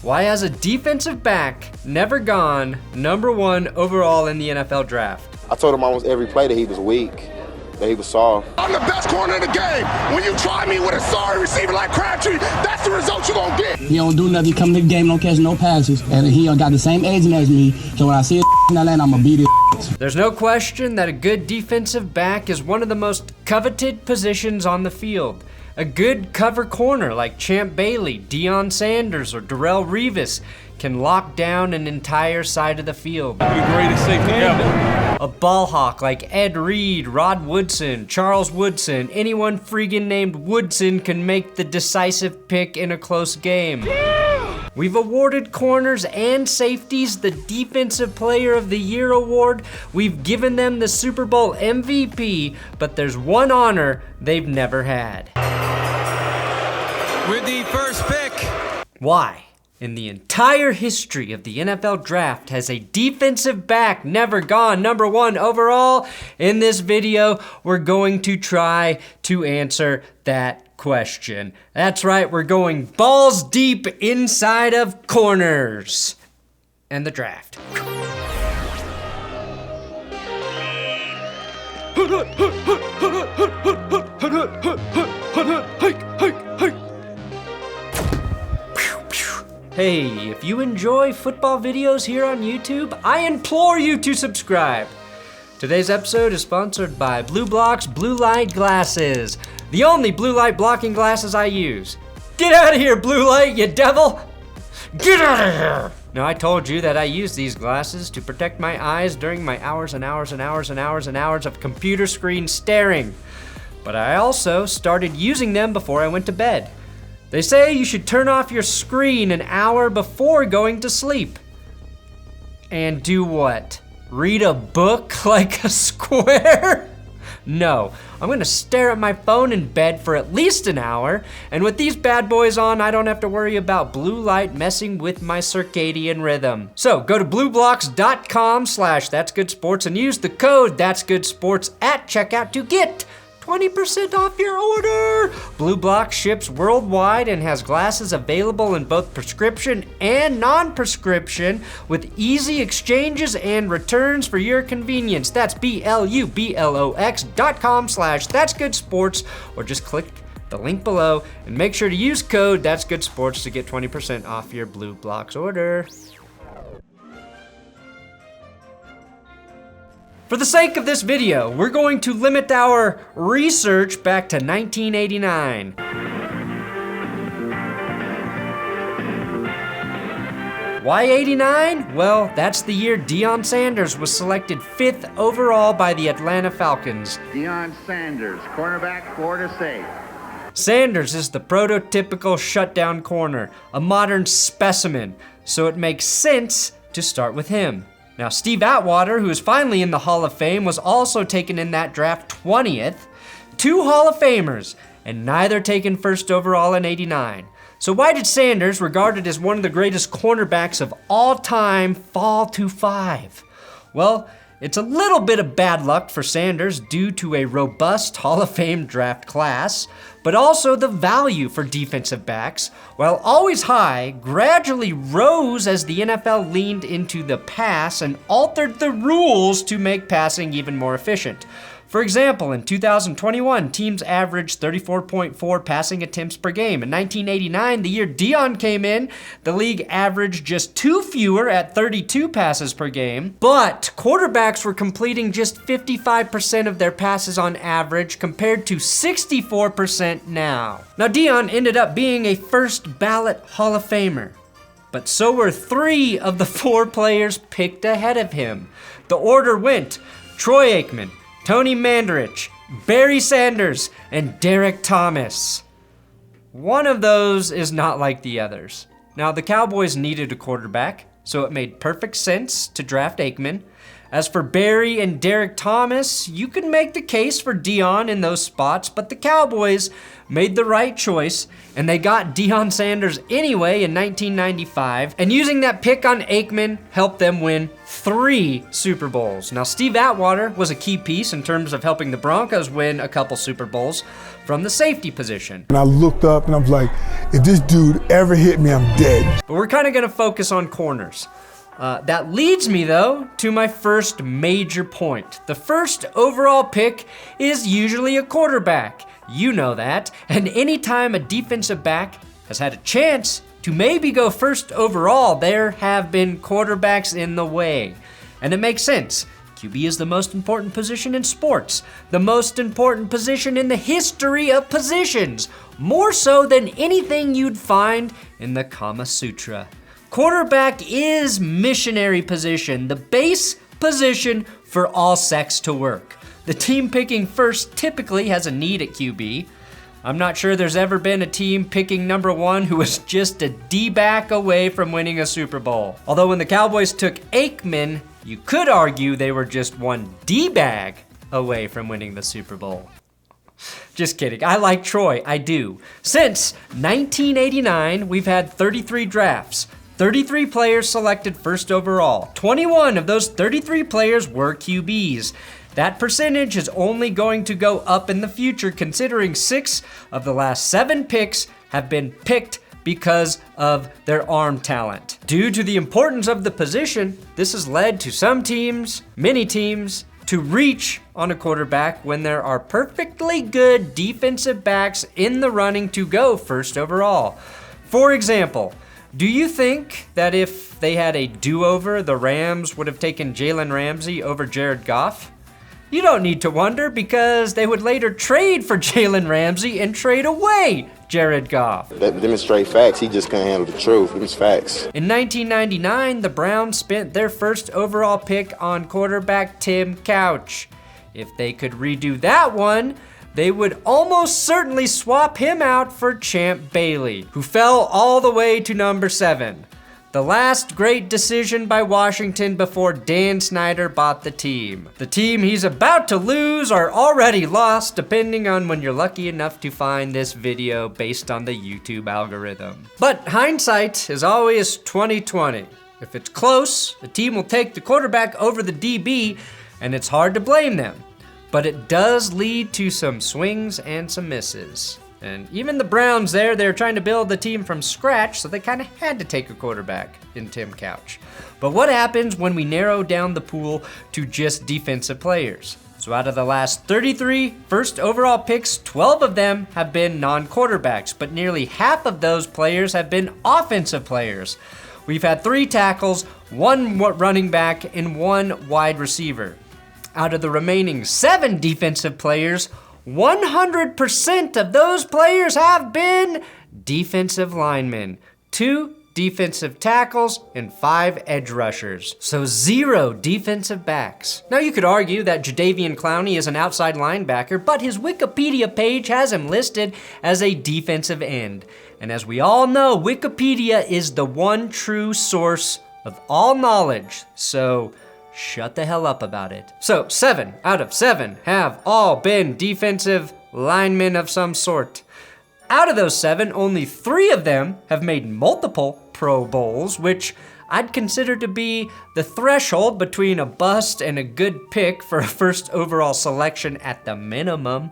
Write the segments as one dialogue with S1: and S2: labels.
S1: Why has a defensive back never gone #1 overall in the NFL draft?
S2: I told him almost every play that he was weak, that he was soft.
S3: I'm the best corner in the game. When you try me with a sorry receiver like Crabtree, that's the result you're gonna get.
S4: He don't do nothing. He come to the game, don't catch no passes, and he got the same agent as me. So when I see in that lane, I'm gonna beat it.
S1: There's no question that a good defensive back is one of the most coveted positions on the field. A good cover corner like Champ Bailey, Deion Sanders, or Darrell Revis can lock down an entire side of the field.
S5: Be the greatest safety ever.
S1: A ball hawk like Ed Reed, Rod Woodson, Charles Woodson, anyone friggin' named Woodson can make the decisive pick in a close game. Yeah! We've awarded corners and safeties the Defensive Player of the Year award. We've given them the Super Bowl MVP, but there's one honor they've never had.
S6: With the first pick.
S1: Why? In the entire history of the NFL draft has a defensive back never gone #1 overall? In this video, we're going to try to answer that question. That's right, we're going balls deep inside of corners and the draft. Hey, if you enjoy football videos here on YouTube, I implore you to subscribe. Today's episode is sponsored by Blue Block's Blue Light Glasses, the only blue light blocking glasses I use. Get out of here, blue light, you devil! Get out of here! Now, I told you that I use these glasses to protect my eyes during my hours and hours and hours and hours and hours of computer screen staring. But I also started using them before I went to bed. They say you should turn off your screen an hour before going to sleep. And do what? Read a book like a square? No, I'm gonna stare at my phone in bed for at least an hour, and with these bad boys on, I don't have to worry about blue light messing with my circadian rhythm. So go to blueblocks.com/thatsgoodsports and use the code thatsgoodsports at checkout to get 20% off your order. Blue Block ships worldwide and has glasses available in both prescription and non-prescription with easy exchanges and returns for your convenience. That's BLUBLOX.com/thatsgoodsports, or just click the link below and make sure to use code thatsgoodsports to get 20% off your Blue Blocks order. For the sake of this video, we're going to limit our research back to 1989. Why 89? Well, that's the year Deion Sanders was selected 5th overall by the Atlanta Falcons.
S7: Deion Sanders, cornerback, Florida State.
S1: Sanders is the prototypical shutdown corner, a modern specimen, so it makes sense to start with him. Now, Steve Atwater, who is finally in the Hall of Fame, was also taken in that draft 20th. 2 Hall of Famers, and neither taken 1st overall in '89. So why did Sanders, regarded as one of the greatest cornerbacks of all time, fall to 5? Well, it's a little bit of bad luck for Sanders due to a robust Hall of Fame draft class, but also the value for defensive backs, while always high, gradually rose as the NFL leaned into the pass and altered the rules to make passing even more efficient. For example, in 2021, teams averaged 34.4 passing attempts per game. In 1989, the year Dion came in, the league averaged just 2 fewer at 32 passes per game, but quarterbacks were completing just 55% of their passes on average compared to 64% now. Now, Dion ended up being a first ballot Hall of Famer, but so were 3 of the 4 players picked ahead of him. The order went Troy Aikman, Tony Mandarich, Barry Sanders, and Derek Thomas. One of those is not like the others. Now, the Cowboys needed a quarterback, so it made perfect sense to draft Aikman. As for Barry and Derek Thomas, you could make the case for Dion in those spots, but the Cowboys made the right choice, and they got Deion Sanders anyway in 1995, and using that pick on Aikman helped them win 3 Super Bowls. Now, Steve Atwater was a key piece in terms of helping the Broncos win a couple Super Bowls from the safety position.
S6: And I looked up and I was like, if this dude ever hit me, I'm dead.
S1: But we're kind of gonna focus on corners. That leads me, though, to my first major point. The first overall pick is usually a quarterback. You know that. And anytime a defensive back has had a chance to maybe go first overall, there have been quarterbacks in the way. And it makes sense. QB is the most important position in sports, the most important position in the history of positions, more so than anything you'd find in the Kama Sutra. Quarterback is missionary position, the base position for all sex to work. The team picking first typically has a need at QB. I'm not sure there's ever been a team picking number 1 who was just a D-back away from winning a Super Bowl. Although when the Cowboys took Aikman, you could argue they were just one D-bag away from winning the Super Bowl. Just kidding, I like Troy, I do. Since 1989, we've had 33 drafts. 33 players selected first overall. 21 of those 33 players were QBs. That percentage is only going to go up in the future, considering 6 of the last 7 picks have been picked because of their arm talent. Due to the importance of the position, this has led to some teams, many teams, to reach on a quarterback when there are perfectly good defensive backs in the running to go first overall. For example, do you think that if they had a do-over, the Rams would have taken Jalen Ramsey over Jared Goff? You don't need to wonder, because they would later trade for Jalen Ramsey and trade away Jared Goff.
S2: That demonstrate facts. He just couldn't handle the truth. It was facts.
S1: In 1999, the Browns spent their first overall pick on quarterback Tim Couch. If they could redo that one, they would almost certainly swap him out for Champ Bailey, who fell all the way to number 7. The last great decision by Washington before Dan Snyder bought the team. The team he's about to lose or already lost, depending on when you're lucky enough to find this video based on the YouTube algorithm. But hindsight is always 20/20. If it's close, the team will take the quarterback over the DB, and it's hard to blame them. But it does lead to some swings and some misses. And even the Browns they're trying to build the team from scratch, so they kind of had to take a quarterback in Tim Couch. But what happens when we narrow down the pool to just defensive players? So out of the last 33 first overall picks, 12 of them have been non-quarterbacks, but nearly half of those players have been offensive players. We've had 3 tackles, 1 running back, and 1 wide receiver. Out of the remaining 7 defensive players, 100% of those players have been defensive linemen, 2 defensive tackles, and 5 edge rushers. So 0 defensive backs. Now you could argue that Jadeveon Clowney is an outside linebacker, but his Wikipedia page has him listed as a defensive end. And as we all know, Wikipedia is the one true source of all knowledge. So shut the hell up about it. So 7 out of 7 have all been defensive linemen of some sort. Out of those 7, only 3 of them have made multiple Pro Bowls, which I'd consider to be the threshold between a bust and a good pick for a first overall selection at the minimum.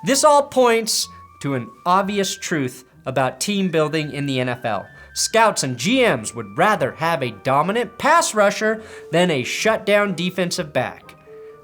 S1: This all points to an obvious truth about team building in the NFL. Scouts and GMs would rather have a dominant pass rusher than a shutdown defensive back.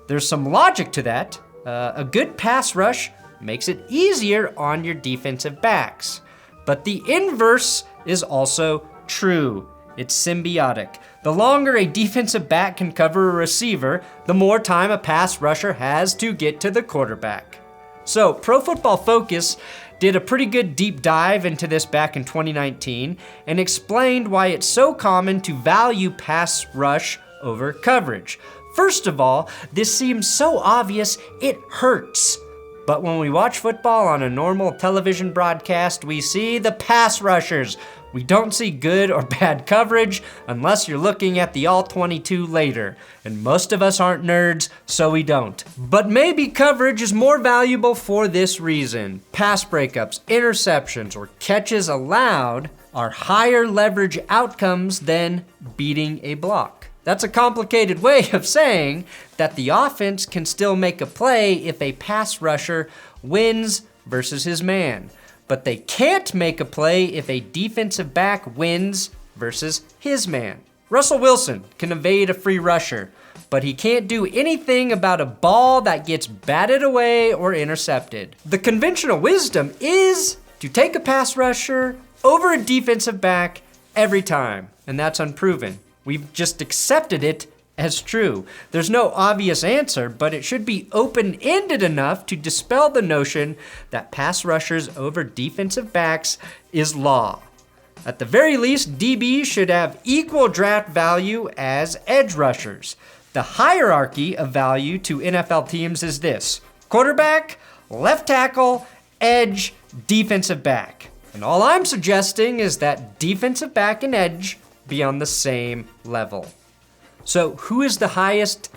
S1: There's some logic to that. A good pass rush makes it easier on your defensive backs. But the inverse is also true. It's symbiotic. The longer a defensive back can cover a receiver, the more time a pass rusher has to get to the quarterback. So Pro Football Focus did a pretty good deep dive into this back in 2019 and explained why it's so common to value pass rush over coverage. First of all, this seems so obvious it hurts. But when we watch football on a normal television broadcast, we see the pass rushers We don't see good or bad coverage unless you're looking at the All-22 later, and most of us aren't nerds, so we don't. But maybe coverage is more valuable for this reason. Pass breakups, interceptions, or catches allowed are higher leverage outcomes than beating a block. That's a complicated way of saying that the offense can still make a play if a pass rusher wins versus his man, but they can't make a play if a defensive back wins versus his man. Russell Wilson can evade a free rusher, but he can't do anything about a ball that gets batted away or intercepted. The conventional wisdom is to take a pass rusher over a defensive back every time, and that's unproven. We've just accepted it as true. There's no obvious answer, but it should be open-ended enough to dispel the notion that pass rushers over defensive backs is law. At the very least, DBs should have equal draft value as edge rushers. The hierarchy of value to NFL teams is this: quarterback, left tackle, edge, defensive back. And all I'm suggesting is that defensive back and edge be on the same level. So who is the highest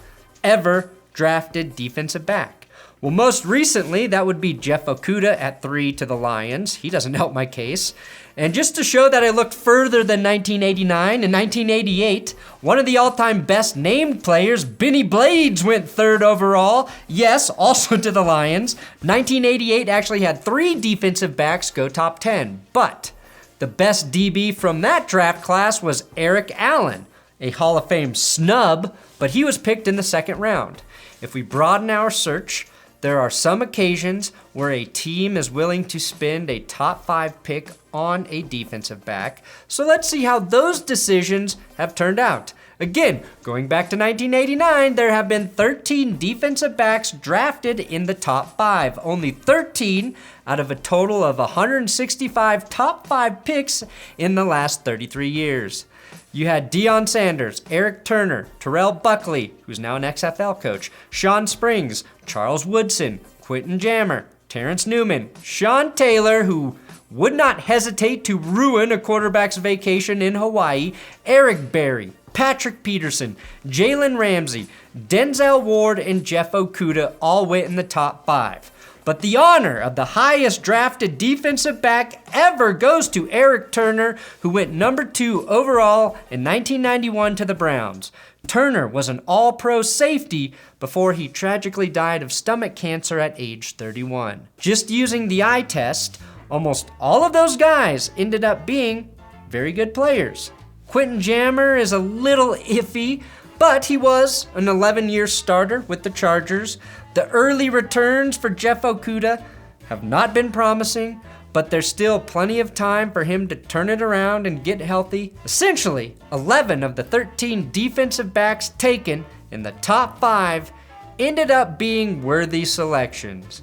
S1: ever drafted defensive back? Well, most recently, that would be Jeff Okudah at 3 to the Lions. He doesn't help my case. And just to show that I looked further than 1989, in 1988, one of the all-time best named players, Benny Blades, went 3rd overall. Yes, also to the Lions. 1988 actually had 3 defensive backs go top 10, but the best DB from that draft class was Eric Allen, a Hall of Fame snub, but he was picked in the 2nd round. If we broaden our search, there are some occasions where a team is willing to spend a top 5 pick on a defensive back. So let's see how those decisions have turned out. Again, going back to 1989, there have been 13 defensive backs drafted in the top 5. Only 13 out of a total of 165 top 5 picks in the last 33 years. You had Dion Sanders, Eric Turner, Terrell Buckley, who's now an XFL coach, Sean Springs, Charles Woodson, Quentin Jammer, Terrence Newman, Sean Taylor, who would not hesitate to ruin a quarterback's vacation in Hawaii, Eric Berry, Patrick Peterson, Jalen Ramsey, Denzel Ward, and Jeff Okudah all went in the top 5. But the honor of the highest drafted defensive back ever goes to Eric Turner, who went number 2 overall in 1991 to the Browns. Turner was an all-pro safety before he tragically died of stomach cancer at age 31. Just using the eye test, almost all of those guys ended up being very good players. Quentin Jammer is a little iffy, but he was an 11-year starter with the Chargers. The early returns for Jeff Okudah have not been promising, but there's still plenty of time for him to turn it around and get healthy. Essentially, 11 of the 13 defensive backs taken in the top 5 ended up being worthy selections.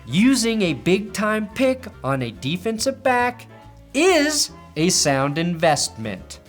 S1: Using a big-time pick on a defensive back is a sound investment.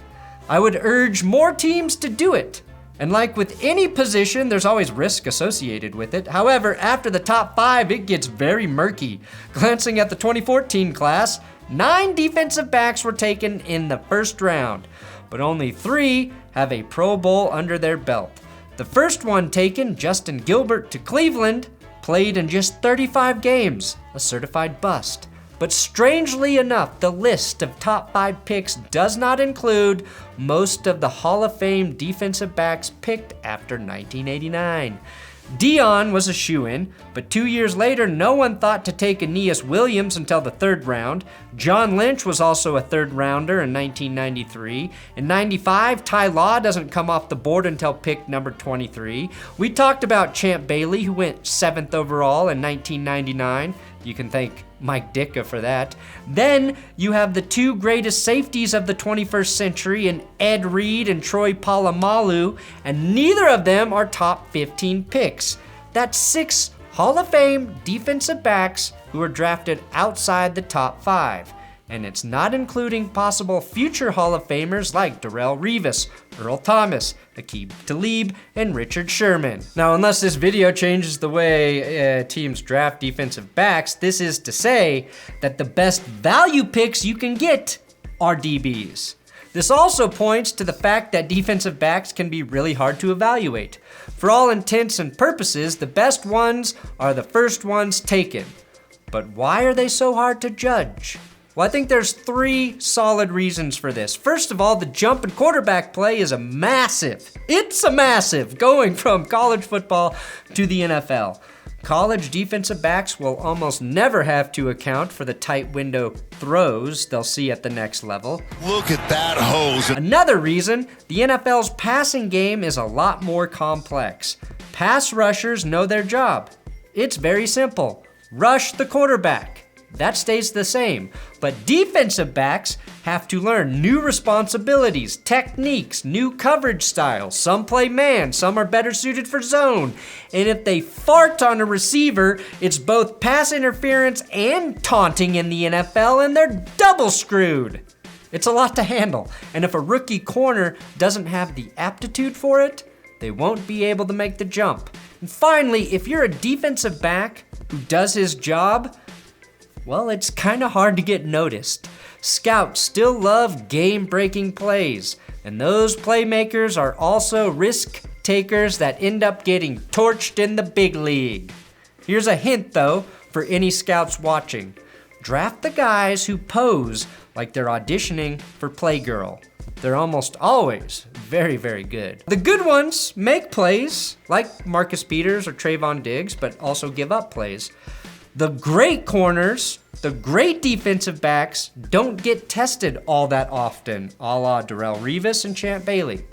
S1: I would urge more teams to do it. And like with any position, there's always risk associated with it. However, after the top 5, it gets very murky. Glancing at the 2014 class, 9 defensive backs were taken in the 1st round, but only 3 have a Pro Bowl under their belt. The first one taken, Justin Gilbert to Cleveland, played in just 35 games, a certified bust. But strangely enough, the list of top 5 picks does not include most of the Hall of Fame defensive backs picked after 1989. Dion was a shoo-in, but 2 years later, no one thought to take Aeneas Williams until the 3rd round. John Lynch was also a 3rd rounder in 1993. In 95, Ty Law doesn't come off the board until pick number 23. We talked about Champ Bailey, who went 7th overall in 1999. You can thank Mike Ditka for that. Then you have the 2 greatest safeties of the 21st century in Ed Reed and Troy Polamalu, and neither of them are top 15 picks. That's 6 Hall of Fame defensive backs who were drafted outside the top 5. And it's not including possible future Hall of Famers like Darrelle Revis, Earl Thomas, Aqib Talib, and Richard Sherman. Now, unless this video changes the way teams draft defensive backs, this is to say that the best value picks you can get are DBs. This also points to the fact that defensive backs can be really hard to evaluate. For all intents and purposes, the best ones are the first ones taken. But why are they so hard to judge? Well, I think there's 3 solid reasons for this. First of all, the jump in quarterback play is it's a massive, going from college football to the NFL. College defensive backs will almost never have to account for the tight window throws they'll see at the next level.
S3: Look at that hose.
S1: Another reason, the NFL's passing game is a lot more complex. Pass rushers know their job. It's very simple. Rush the quarterback. That stays the same. But defensive backs have to learn new responsibilities, techniques, new coverage styles. Some play man, some are better suited for zone. And if they fart on a receiver, it's both pass interference and taunting in the NFL, and they're double screwed. It's a lot to handle. And if a rookie corner doesn't have the aptitude for it, they won't be able to make the jump. And finally, if you're a defensive back who does his job, well, it's kind of hard to get noticed. Scouts still love game-breaking plays, and those playmakers are also risk takers that end up getting torched in the big league. Here's a hint, though, for any scouts watching. Draft the guys who pose like they're auditioning for Playgirl. They're almost always very, very good. The good ones make plays, like Marcus Peters or Trayvon Diggs, but also give up plays. The great corners, the great defensive backs don't get tested all that often, a la Darrelle Revis and Champ Bailey.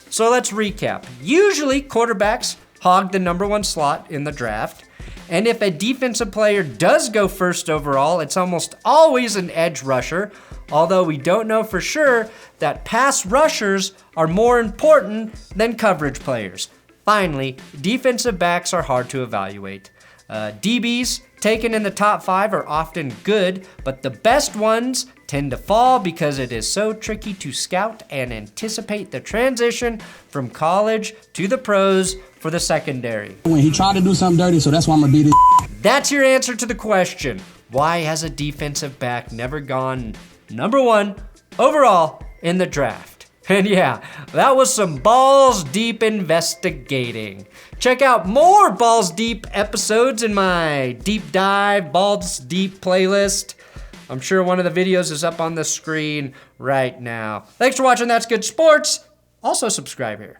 S1: So let's recap. Usually quarterbacks hog the number 1 slot in the draft. And if a defensive player does go first overall, it's almost always an edge rusher, although we don't know for sure that pass rushers are more important than coverage players. Finally, defensive backs are hard to evaluate. DBs taken in the top 5 are often good, but the best ones tend to fall because it is so tricky to scout and anticipate the transition from college to the pros for the secondary.
S4: When he tried to do something dirty, so that's why I'm gonna beat his.
S1: That's your answer to the question. Why has a defensive back never gone number 1 overall in the draft? And yeah, that was some balls deep investigating. Check out more balls deep episodes in my deep dive balls deep playlist. I'm sure one of the videos is up on the screen right now. Thanks for watching That's Good Sports. Also subscribe here.